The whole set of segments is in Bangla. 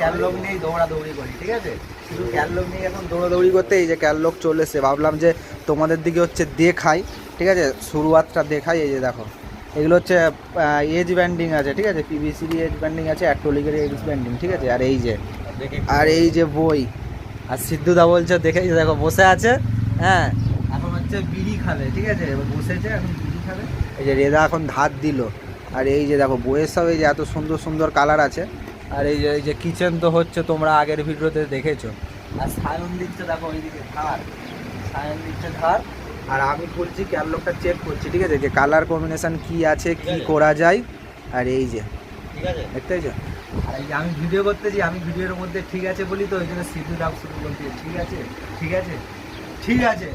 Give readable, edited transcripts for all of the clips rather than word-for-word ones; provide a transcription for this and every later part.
ক্যাললক নিয়েই দৌড়াদৌড়ি করি, ঠিক আছে? শুধু ক্যাললক নিয়ে এখন দৌড়াদৌড়ি করতে এই যে ক্যাললক চলে এসে ভাবলাম যে তোমাদের দিকে হচ্ছে দেখাই, ঠিক আছে? শুরুয়াতটা দেখাই। এই যে দেখো এগুলো হচ্ছে এজ ব্যান্ডিং আছে, ঠিক আছে? পিভিসির এজ ব্যান্ডিং আছে, অ্যাক্টোলিকের এজ ব্যান্ডিং, ঠিক আছে? আর এই যে বই, আর সিদ্ধুদা বলছে দেখে দেখো বসে আছে, হ্যাঁ এখন হচ্ছে বিড়ি খাবে, ঠিক আছে? এবার বসেছে এখন বিড়ি খাবে। এই যে রেদা এখন ধার দিল। আর এই যে দেখো বইয়ের সব এই যে এত সুন্দর সুন্দর কালার আছে। আর এই যে কিচেন তো হচ্ছে তোমরা আগের ভিডিওতে দেখেছো। আর সায়ন দিচ্ছে দেখো ওইদিকে ধার, সায়ন দিচ্ছে ধার। আর আমি বলছি ক্যাললকটা চেক করছি, ঠিক আছে? যে কালার কম্বিনেশন কি আছে, কি করা যায়। আর এই যে ঠিক আছে দেখতে পেয়েছো? আর এই যে আমি ভিডিও করতেছি, আমি ভিডিওর মধ্যে ঠিক আছে বলি তো ওই জন্য সিদ্ধু ডাক শুরু বলতে ঠিক আছে, ঠিক আছে, ঠিক আছে।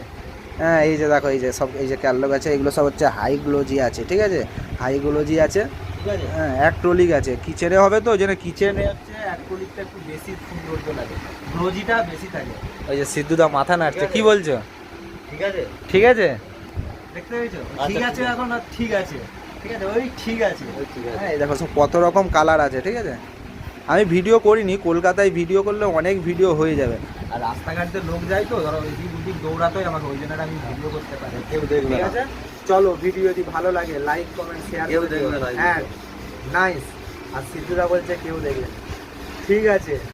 হ্যাঁ এই যে দেখো এই যে সব এই যে ক্যাললক আছে, এগুলো সব হচ্ছে হাই গ্লোজি আছে, ঠিক আছে? হাই গ্লোজি আছে, ঠিক আছে? হ্যাঁ অ্যাক্টোলিক আছে। কিচেনে হবে তো ওই জন্য কিচেনে হচ্ছে অ্যাক্টোলিকটা একটু বেশি সৌন্দর্য লাগে, গ্লোজিটা বেশি থাকে। ওই যে সিদ্ধুদা মাথা নাড়ছে, কি বলছো? ঠিক আছে, ঠিক আছে দেখতে পেয়েছো? ঠিক আছে এখন আর ঠিক আছে, ঠিক আছে ওই ঠিক আছে। হ্যাঁ দেখো সব কত রকম কালার আছে, ঠিক আছে? আমি ভিডিও করিনি, কলকাতায় ভিডিও করলে অনেক ভিডিও হয়ে যাবে। আর রাস্তাঘাটে লোক যায় তো ধরো এদিক ওদিক দৌড়াতেই আমাকে, ওই জন্য আমি ভিডিও করতে পারি, কেউ দেখবে। ঠিক আছে চলো, ভিডিও যদি ভালো লাগে লাইক কমেন্ট শেয়ার কেউ দেখবে। হ্যাঁ নাইস। আর সিদ্ধুদা বলছে কেউ দেখবে, ঠিক আছে।